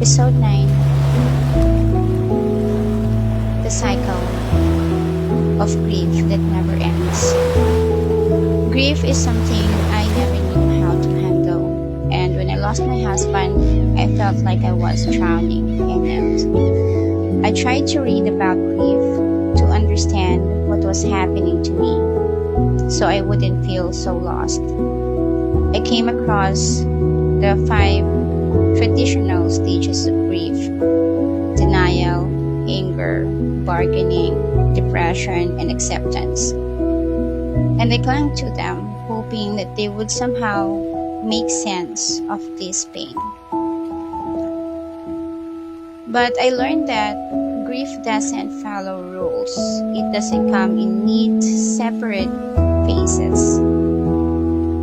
Episode 9. The cycle of grief that never ends. Grief is something I never knew how to handle, and when I lost my husband, I felt like I was drowning in it. I tried to read about grief to understand what was happening to me, so I wouldn't feel so lost. I came across the 5 traditional stages of grief: denial, anger, bargaining, depression, and acceptance. And I clung to them, hoping that they would somehow make sense of this pain. But I learned that grief doesn't follow rules. It doesn't come in neat, separate phases.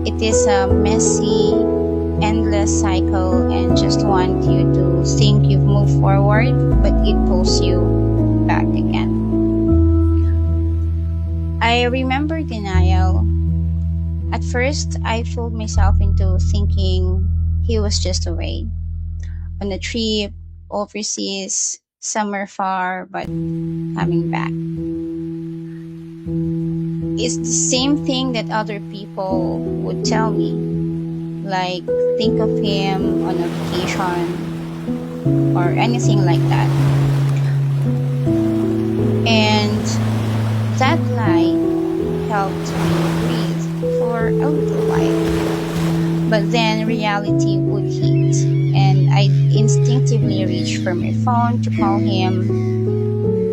It is a messy, endless cycle, and just want you to think you've moved forward, but it pulls you back again. I remember denial. At first, I fooled myself into thinking he was just away on a trip, overseas, somewhere far, but coming back. It's the same thing that other people would tell me, like think of him on a vacation or anything like that. And that lie helped me breathe for a little while. But then reality would hit, and I'd instinctively reach for my phone to call him,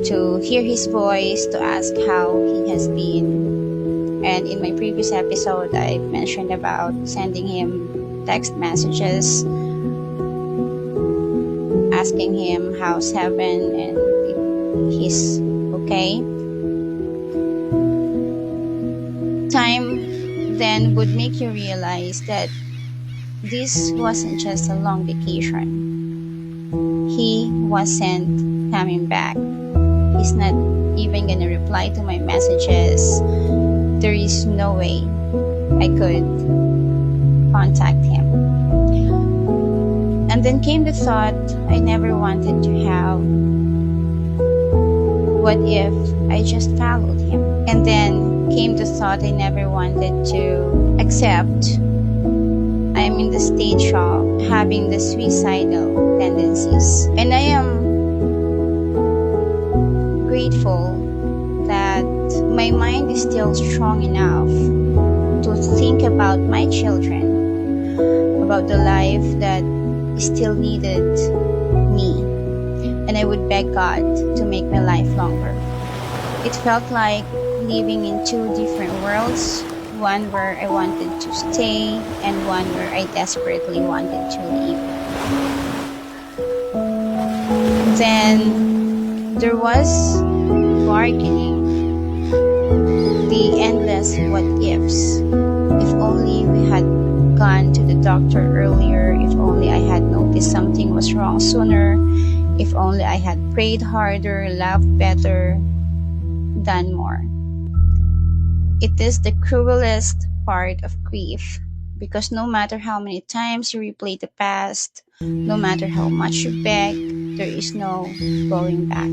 to hear his voice, to ask how he has been. And in my previous episode, I mentioned about sending him text messages, asking him how's heaven and if he's okay. Time then would make you realize that this wasn't just a long vacation. He wasn't coming back. He's not even gonna reply to my messages. There is no way I could contact him. And then came the thought I never wanted to have. What if I just followed him? And then came the thought I never wanted to accept. I'm in the stage of having the suicidal tendencies. And I am grateful that my mind is still strong enough to think about my children, about the life that still needed me, and I would beg God to make my life longer. It felt like living in 2 different worlds, one where I wanted to stay and one where I desperately wanted to leave. Then there was bargaining, the endless what ifs. If only we had gone to the doctor earlier, if only I had noticed something was wrong sooner, if only I had prayed harder, loved better, done more. It is the cruelest part of grief, because no matter how many times you replay the past, no matter how much you beg, there is no going back.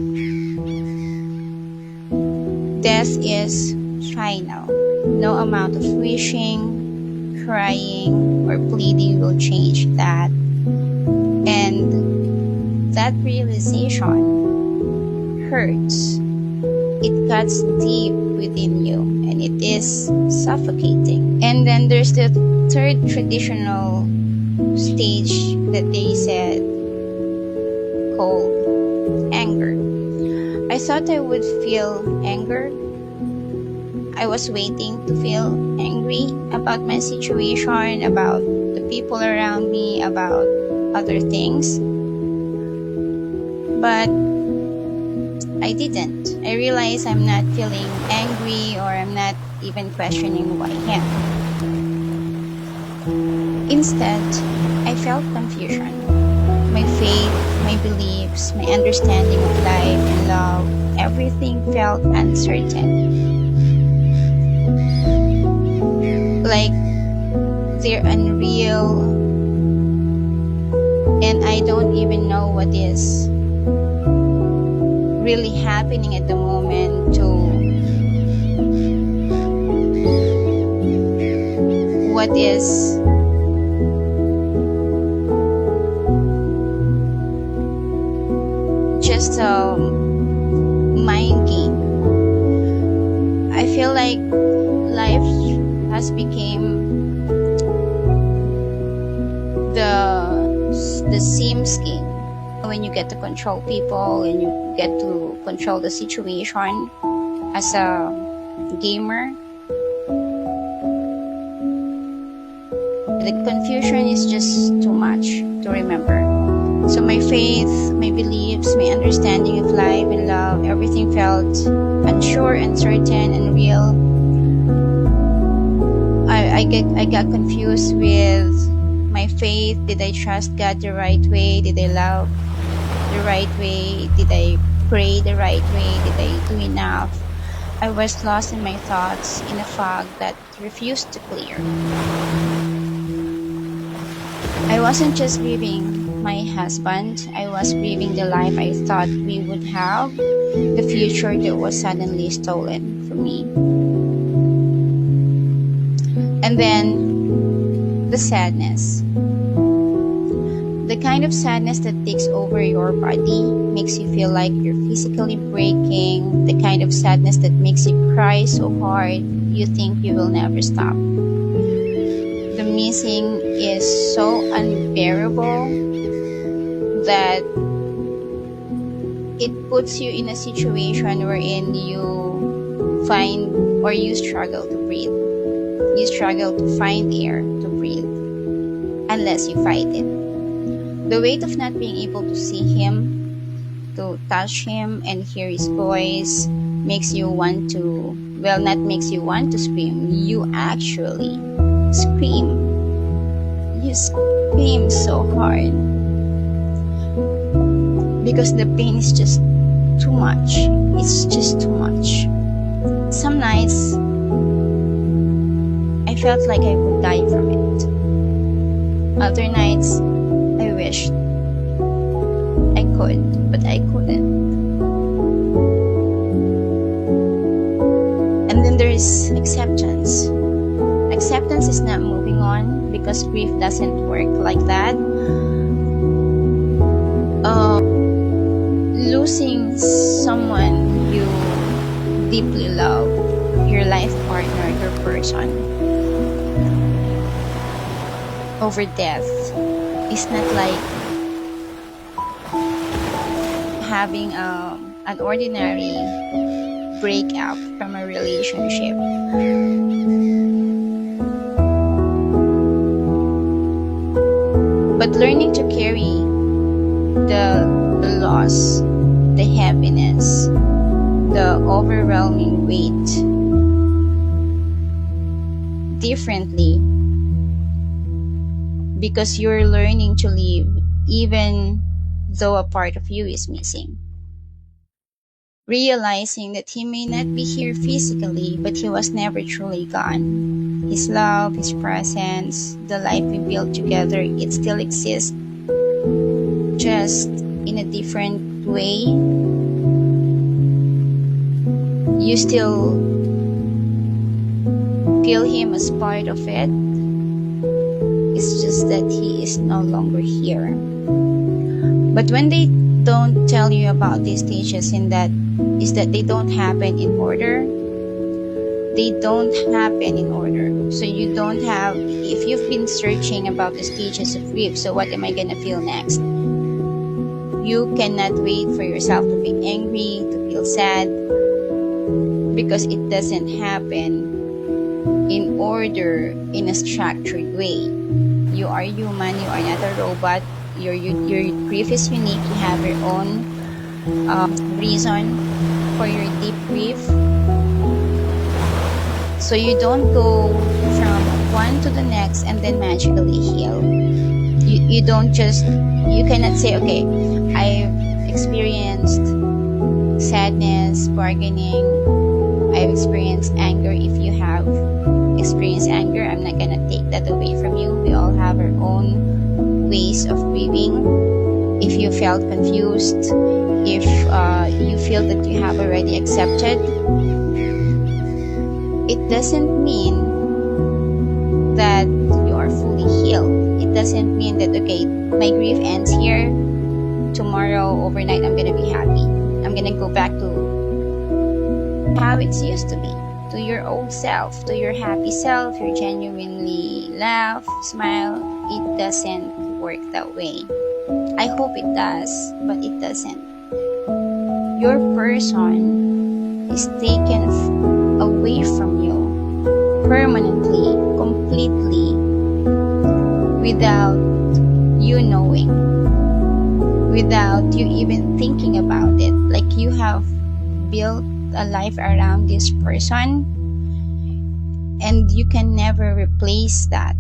Death is final. No amount of wishing, crying, or pleading will change that. And that realization hurts. It cuts deep within you, and it is suffocating. And then there's the 3rd traditional stage that they said, called anger. I thought I would feel anger. I was waiting to feel angry about my situation, about the people around me, about other things. But I didn't. I realized I'm not feeling angry, or I'm not even questioning why him. Instead, I felt confusion. My faith, my beliefs, my understanding of life and love, everything felt uncertain. Like they're unreal, and I I don't even know what is really happening at the moment to what is just a mind game. I feel like life has become the Sims game. When you get to control people and you get to control the situation as a gamer, the confusion is just too much to remember. So my faith, my beliefs, my understanding of life and love, everything felt unsure, uncertain, and real. I got confused with my faith. Did I trust God the right way? Did I love the right way? Did I pray the right way? Did I do enough? I was lost in my thoughts in a fog that refused to clear. I wasn't just grieving my husband, I was grieving the life I thought we would have, the future that was suddenly stolen from me. And then the sadness. The kind of sadness that takes over your body, makes you feel like you're physically breaking, the kind of sadness that makes you cry so hard you think you will never stop. The missing is so unbearable that it puts you in a situation wherein you find or you struggle to breathe. You struggle to find air to breathe unless you fight it. The weight of not being able to see him, to touch him and hear his voice makes you want to, well, not makes you want to scream, you actually scream. You scream so hard because the pain is just too much. It's just too much. Some nights I felt like I would die from it. Other nights I wished I could, but I couldn't. And then there is acceptance. Acceptance is not moving on because grief doesn't work like that. Losing someone you deeply love, your life partner, your person, over death is not like having an ordinary breakup from a relationship. But learning to carry the loss, the happiness, the overwhelming weight differently, because you're learning to live even though a part of you is missing. Realizing that he may not be here physically, but he was never truly gone. His love, his presence, the life we built together, it still exists, just in a different way. You still feel him as part of it. It's just that he is no longer here. But when they don't tell you about these stages, is that they don't happen in order. They don't happen in order. So you don't have, if you've been searching about the stages of grief, so what am I gonna feel next? You cannot wait for yourself to be angry, to feel sad, because it doesn't happen in order, in a structured way. You are human, you are not a robot. Your grief is unique. You have your own reason for your deep grief. So you don't go from one to the next and then magically heal. You don't just, you cannot say, okay, I've experienced sadness, bargaining, I've experienced anger. If you have experienced anger, I'm not gonna take that away from you. We all have our own ways of grieving. if you felt confused, if you feel that you have already accepted, it doesn't mean that you are fully healed. It doesn't mean that, okay, my grief ends here. Tomorrow, overnight, I'm gonna be happy. I'm gonna go back to how it used to be, to your old self, to your happy self, your genuinely laugh, smile. It doesn't work that way. I hope it does, but it doesn't. Your person is taken away from you permanently, completely, without you knowing, without you even thinking about it. Like you have built a life around this person, and you can never replace that.